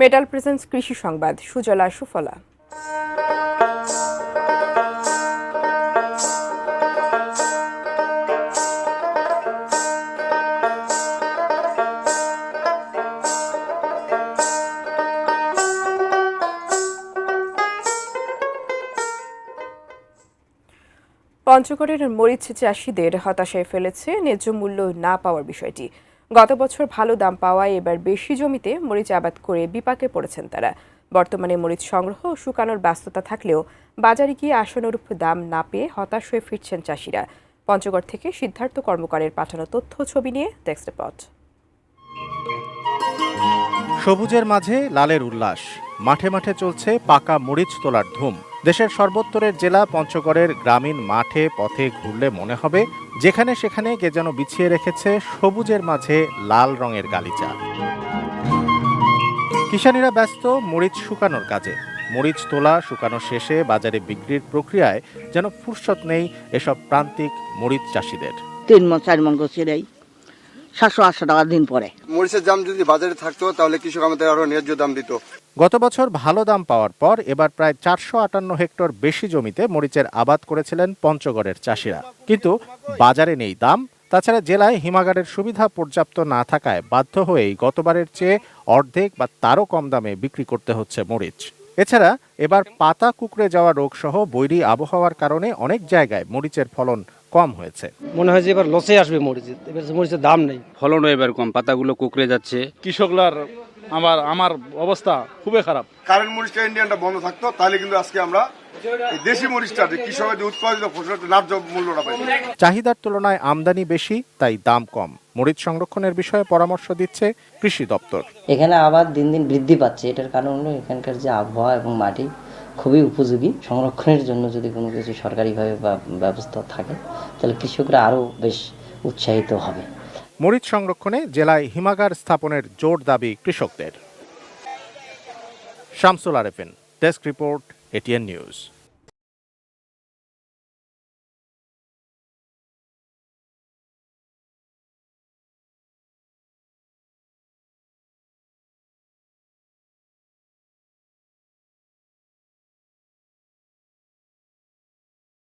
Metal presence কৃষি সংবাদ সুজলা সুফলা। পঞ্চগড়ের মরিচ চাষিদের হতাশায় ফেলেছে ন্যায্য মূল্য না পাওয়ার বিষয়টি। গত বছর ভালো দাম পাওয়ায় এবার বেশি জমিতে মরিচ আবাদ করে বিপাকে পড়েছেন তারা। বর্তমানে মরিচ সংগ্রহ ও শুকানোর ব্যস্ততা থাকলেও বাজারে গিয়ে আশানুরূপ দাম না পেয়ে হতাশ হয়ে ফিরছেন চাষিরা। পঞ্চগড় থেকে সিদ্ধার্থ কর্মকারের পাঠানো তথ্য ছবি নিয়ে ডেস্ক রিপোর্ট। সবুজের মাঝে লালের উল্লাস, মাঠে মাঠে চলছে পাকা মরিচ তোলার ধুম। দেশের সর্বোত্তরের জেলা পঞ্চগড়ের গ্রামীণ মাঠে পথে ঘুরলে মনে হবে যেখানে সেখানে কে যেন বিছিয়ে রেখেছে সবুজের মাঝে লাল রঙের গালিচা। কিষানীরা ব্যস্ত মরিচ শুকানোর কাজে। মরিচ তোলা শুকানো শেষে বাজারে বিক্রির প্রক্রিয়ায় যেন ফুরসত নেই এসব প্রান্তিক মরিচ চাষিদের। 3 মাস 4 মাস গছিরাই 700-800 টাকা দিন পরে। মরিচের দাম যদি বাজারে থাকতো তাহলে কৃষক আমাদের আরো ন্যায্য দাম দিত। গত বছর ভালো দাম পাওয়ার পর এবার প্রায় 458 হেক্টর বেশি জমিতে মরিচের আবাদ করেছিলেন পঞ্চগড়ের চাষিরা, কিন্তু বাজারে নেই দাম। তাছাড়া জেলায় হিমাগারের সুবিধা পর্যাপ্ত না থাকায় বাধ্য হয়েই গতবারের চেয়ে অর্ধেক বা তারও কম দামে বিক্রি করতে হচ্ছে মরিচ। এছাড়া এবার পাতা কুঁকড়ে যাওয়া রোগসহ বৈরী আবহাওয়ার কারণে অনেক জায়গায় মরিচের ফলন কম হয়েছে। মনে হয় যে এবার লসে আসবে মরিচ, এবার মরিচের দাম নেই, ফলনও এবার কম, পাতাগুলো কুঁকড়ে যাচ্ছে। কৃষকলার আমার অবস্থা খুবই খারাপ। কারেন্ট মরিচটা ইন্ডিয়ানটা বন্ধ থাকতো তাহলে কিন্তু আজকে আমরা এই দেশি মরিচটা যে কৃষকের উৎপাদিত ফসলের ন্যায্য মূল্যটা পাই। চাহিদার তুলনায় আমদানি বেশি, তাই দাম কম। মরিচ সংরক্ষণের বিষয়ে পরামর্শ দিচ্ছে কৃষি দপ্তর। এখানে আবার দিন দিন বৃদ্ধি পাচ্ছে, এটার কারণ হলো এখানকার যে আবহাওয়া এবং মাটি খুবই উপযোগী। সংরক্ষণের জন্য যদি কোনো কিছু সরকারিভাবে বা ব্যবস্থা থাকে তাহলে কৃষকরা আরও বেশ উৎসাহিত হবে। মরিচ সংরক্ষণে জেলায় হিমাগার স্থাপনের জোর দাবি কৃষকদের। Shamsul Arefin, desk report, ATN news.